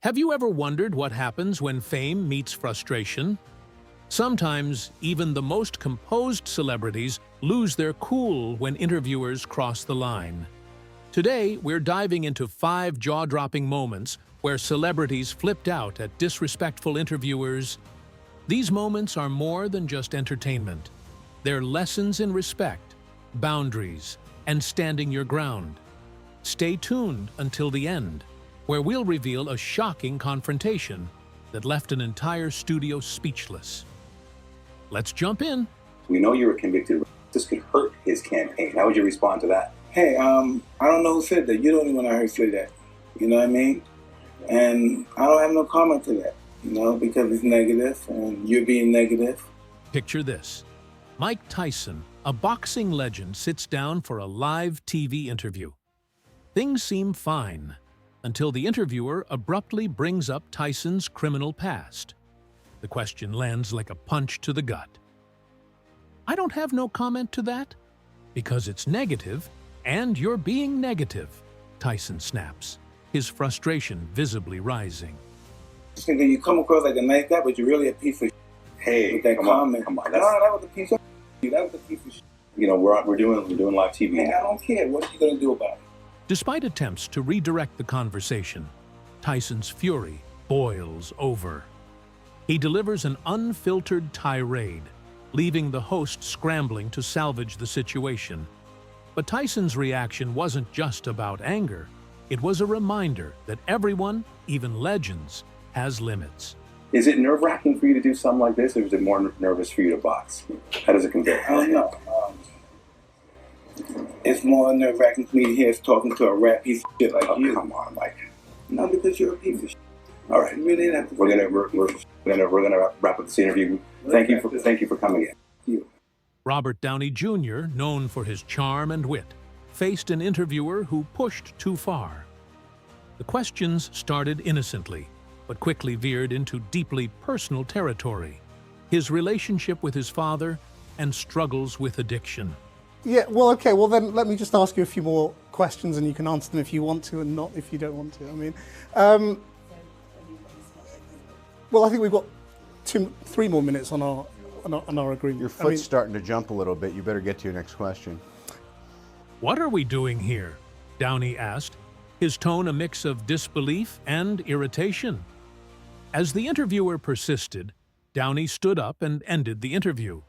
Have you ever wondered what happens when fame meets frustration? Sometimes, even the most composed celebrities lose their cool when interviewers cross the line. Today, we're diving into 5 jaw-dropping moments where celebrities flipped out at disrespectful interviewers. These moments are more than just entertainment. They're lessons in respect, boundaries, and standing your ground. Stay tuned until the end, where we'll reveal a shocking confrontation that left an entire studio speechless. Let's jump in. We know you were convicted. This could hurt his campaign. How would you respond to that? Hey, I don't know who said that. You're the only one I heard say that. You know what I mean? And I don't have no comment to that, because it's negative and you're being negative. Picture this. Mike Tyson, a boxing legend, sits down for a live TV interview. Things seem fine until the interviewer abruptly brings up Tyson's criminal past. The question lands like a punch to the gut. I don't have no comment to that, because it's negative, and you're being negative, Tyson snaps, his frustration visibly rising. You come across like a nice guy, but you're really a piece of shit. Hey, with that come comment. on. No, that was a piece of shit. That was a piece of shit. We're doing live TV. Hey, I don't care. What are you going to do about it? Despite attempts to redirect the conversation, Tyson's fury boils over. He delivers an unfiltered tirade, leaving the host scrambling to salvage the situation. But Tyson's reaction wasn't just about anger. It was a reminder that everyone, even legends, has limits. Is it nerve-wracking for you to do something like this, or is it more nervous for you to box? How does it compare? I don't know. It's more nerve-wracking for me to hear us talking to a rat piece of shit like you. Come on, Mike. No, because you're a piece of shit. All right, You really have to. we're gonna wrap up this interview. Thank you for coming in. Robert Downey Jr., known for his charm and wit, faced an interviewer who pushed too far. The questions started innocently, but quickly veered into deeply personal territory: his relationship with his father and struggles with addiction. Yeah, well, okay, well then let me just ask you a few more questions and you can answer them if you want to and not if you don't want to. Well, I think we've got 3 more minutes on our agreement. Your foot's starting to jump a little bit. You better get to your next question. What are we doing here? Downey asked, his tone a mix of disbelief and irritation. As the interviewer persisted, Downey stood up and ended the interview.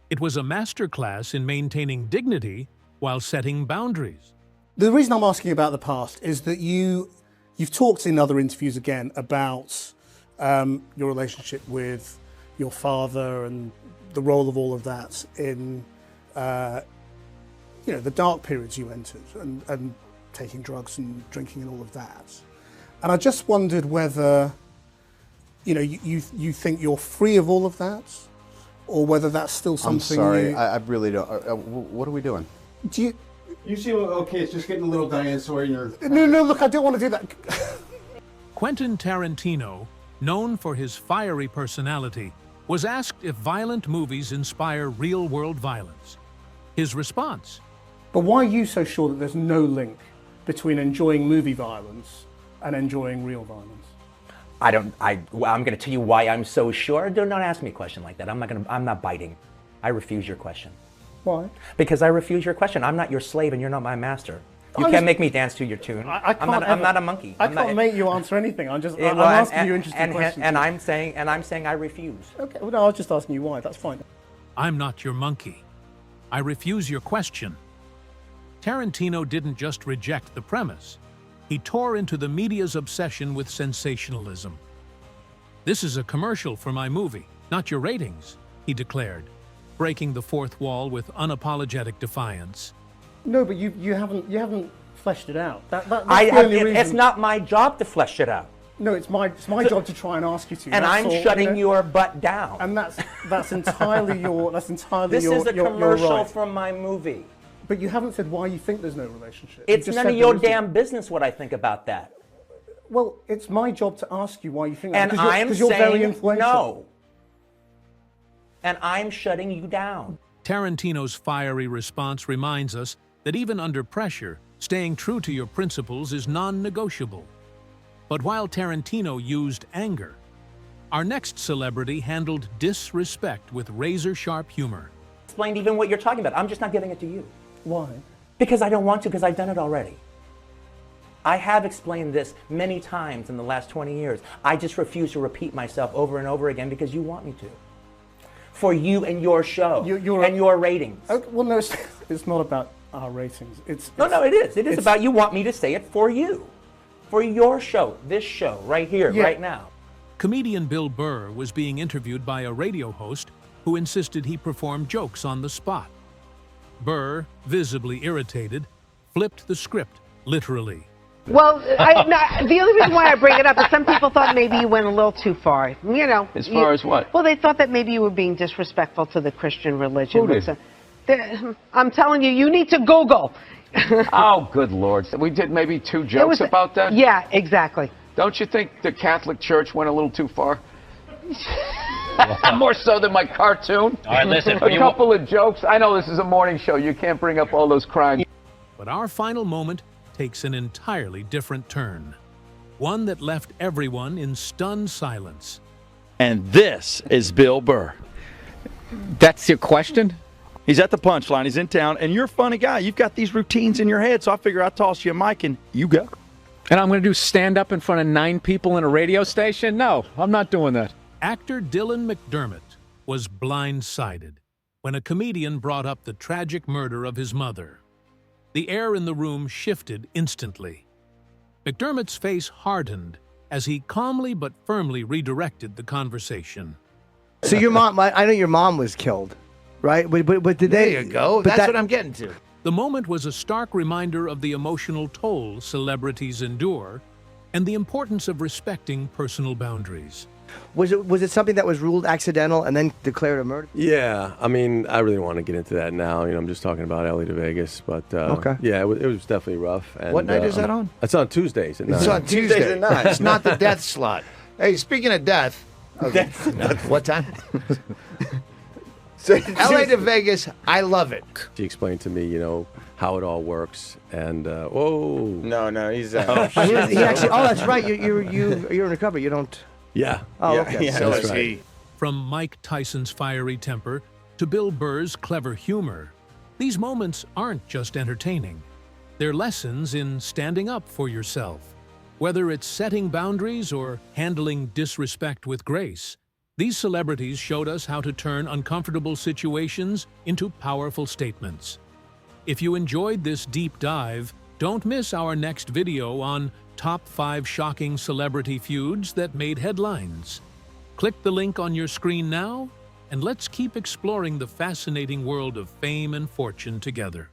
It was a masterclass in maintaining dignity while setting boundaries. The reason I'm asking about the past is that you've talked in other interviews again about your relationship with your father and the role of all of that in the dark periods you entered and taking drugs and drinking and all of that. And I just wondered whether you think you're free of all of that, or whether that's still something. I'm sorry, I really don't. What are we doing? Do You seem okay. It's just getting a little dinosaur in your. No, look, I don't want to do that. Quentin Tarantino, known for his fiery personality, was asked if violent movies inspire real-world violence. His response: But why are you so sure that there's no link between enjoying movie violence and enjoying real violence? I'm going to tell you why I'm so sure. Do not ask me a question like that. I'm not biting. I refuse your question. Why? Because I refuse your question. I'm not your slave and you're not my master. You can't make me dance to your tune. I'm not a monkey. I can't make you answer anything. I'm asking you interesting questions. And I'm saying I refuse. Okay, well, no, I was just asking you why. That's fine. I'm not your monkey. I refuse your question. Tarantino didn't just reject the premise. He tore into the media's obsession with sensationalism. This is a commercial for my movie, not your ratings, he declared, breaking the fourth wall with unapologetic defiance. No, but you haven't fleshed it out. That's the only reason. It's not my job to flesh it out. No, it's my job to try and ask you to. And I'm shutting your butt down. And that's entirely your This your is a your commercial right. from my movie. But you haven't said why you think there's no relationship. It's none of your damn business what I think about that. Well, it's my job to ask you why you think that. And I'm because you're very saying influential. no. And I'm shutting you down. Tarantino's fiery response reminds us that even under pressure, staying true to your principles is non-negotiable. But while Tarantino used anger, our next celebrity handled disrespect with razor-sharp humor. Explained even what you're talking about. I'm just not giving it to you. Why? Because I don't want to, because I've done it already. I have explained this many times in the last 20 years. I just refuse to repeat myself over and over again because you want me to. For you and your show and your ratings. Well, no, it's not about our ratings. No, it is. It is about you want me to say it for you. For your show, this show, right here, right now. Comedian Bill Burr was being interviewed by a radio host who insisted he perform jokes on the spot. Burr, visibly irritated, flipped the script, literally. Well, the only reason why I bring it up is some people thought maybe you went a little too far. You know. As far as what? Well, they thought that maybe you were being disrespectful to the Christian religion. Who did? I'm telling you, you need to Google. Oh, good Lord. We did maybe 2 jokes about that? Yeah, exactly. Don't you think the Catholic Church went a little too far? More so than my cartoon. All right, listen. A couple of jokes. I know this is a morning show. You can't bring up all those crimes. But our final moment takes an entirely different turn. One that left everyone in stunned silence. And this is Bill Burr. That's your question? He's at the Punchline. He's in town, and you're a funny guy. You've got these routines in your head, so I figure I'll toss you a mic, and you go. And I'm going to do stand-up in front of 9 people in a radio station? No, I'm not doing that. Actor Dylan McDermott was blindsided when a comedian brought up the tragic murder of his mother. The air in the room shifted instantly. McDermott's face hardened as he calmly but firmly redirected the conversation. So your mom, I know your mom was killed, right? But did they? There you go. That's what I'm getting to. The moment was a stark reminder of the emotional toll celebrities endure and the importance of respecting personal boundaries. Was it something that was ruled accidental and then declared a murder? Yeah, I mean, I really want to get into that now. You know, I'm just talking about LA to Vegas, but okay. Yeah, it was definitely rough. And, what night is that on? It's on Tuesdays at 9. It's on Tuesdays at 9. It's not the death slot. Hey, speaking of death, what time? LA to Vegas, I love it. She explained to me, you know, how it all works, and whoa. No, he's. He actually. Oh, that's right. You're in recovery. You don't. Yeah. Oh, okay. Yeah, So that's is right. he. From Mike Tyson's fiery temper to Bill Burr's clever humor, these moments aren't just entertaining. They're lessons in standing up for yourself. Whether it's setting boundaries or handling disrespect with grace, these celebrities showed us how to turn uncomfortable situations into powerful statements. If you enjoyed this deep dive, don't miss our next video on Top 5 Shocking Celebrity Feuds That Made Headlines. Click the link on your screen now, and let's keep exploring the fascinating world of fame and fortune together.